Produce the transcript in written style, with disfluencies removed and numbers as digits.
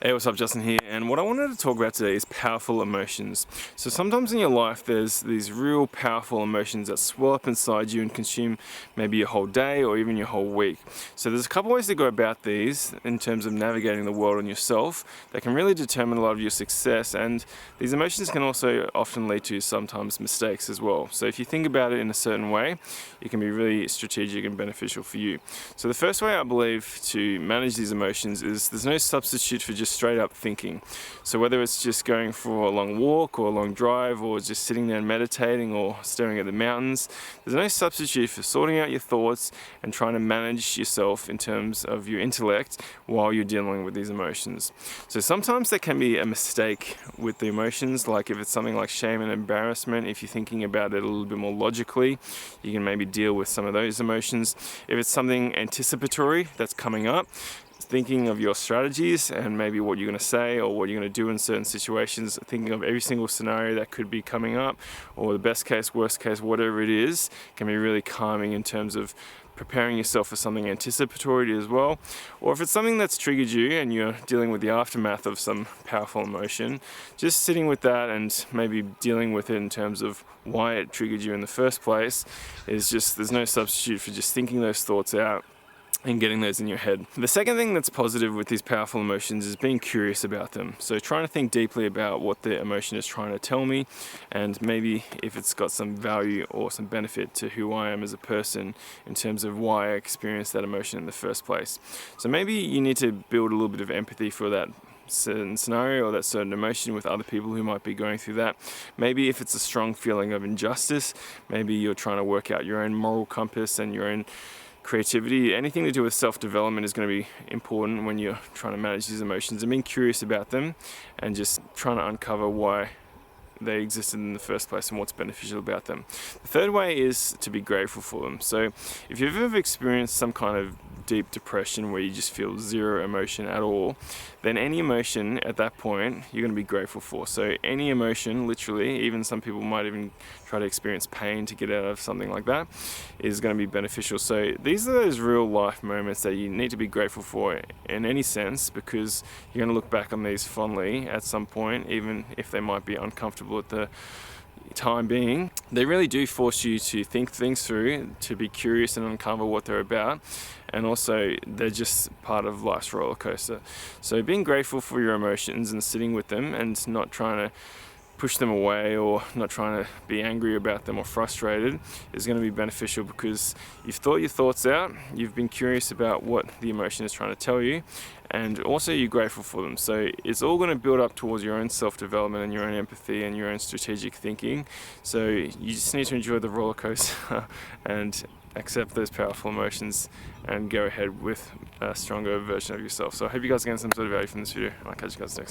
Hey, what's up? Justin here, and what I wanted to talk about today is powerful emotions. So sometimes in your life there's these real powerful emotions that swell up inside you and consume maybe your whole day or even your whole week. So there's a couple ways to go about these in terms of navigating the world and yourself that can really determine a lot of your success, and these emotions can also often lead to sometimes mistakes as well. So if you think about it in a certain way, it can be really strategic and beneficial for you. So the first way I believe to manage these emotions is there's no substitute for just straight up thinking. So whether it's just going for a long walk or a long drive or just sitting there and meditating or staring at the mountains, there's no substitute for sorting out your thoughts and trying to manage yourself in terms of your intellect while you're dealing with these emotions. So sometimes there can be a mistake with the emotions, like if it's something like shame and embarrassment, if you're thinking about it a little bit more logically, you can maybe deal with some of those emotions. If it's something anticipatory that's coming up, thinking of your strategies and maybe what you're going to say or what you're going to do in certain situations, thinking of every single scenario that could be coming up, or the best case, worst case, whatever it is, can be really calming in terms of preparing yourself for something anticipatory as well. Or if it's something that's triggered you and you're dealing with the aftermath of some powerful emotion, just sitting with that and maybe dealing with it in terms of why it triggered you in the first place is just, there's no substitute for just thinking those thoughts out and getting those in your head. The second thing that's positive with these powerful emotions is being curious about them. So trying to think deeply about what the emotion is trying to tell me, and maybe if it's got some value or some benefit to who I am as a person in terms of why I experienced that emotion in the first place. So maybe you need to build a little bit of empathy for that certain scenario or that certain emotion with other people who might be going through that. Maybe if it's a strong feeling of injustice, maybe you're trying to work out your own moral compass and your own creativity. Anything to do with self-development is going to be important when you're trying to manage these emotions, and being curious about them and just trying to uncover why they existed in the first place and what's beneficial about them. The third way is to be grateful for them. So if you've ever experienced some kind of deep depression where you just feel zero emotion at all, then any emotion at that point you're going to be grateful for. So any emotion, literally, even some people might even try to experience pain to get out of something like that, is going to be beneficial. So these are those real life moments that you need to be grateful for in any sense, because you're going to look back on these fondly at some point, even if they might be uncomfortable at the time being. They really do force you to think things through, to be curious and uncover what they're about, and also they're just part of life's roller coaster. So being grateful for your emotions and sitting with them and not trying to push them away or not trying to be angry about them or frustrated is going to be beneficial, because you've thought your thoughts out, you've been curious about what the emotion is trying to tell you, and also you're grateful for them. So it's all going to build up towards your own self-development and your own empathy and your own strategic thinking. So you just need to enjoy the roller coaster and accept those powerful emotions and go ahead with a stronger version of yourself. So I hope you guys are getting some sort of value from this video. I'll catch you guys next time.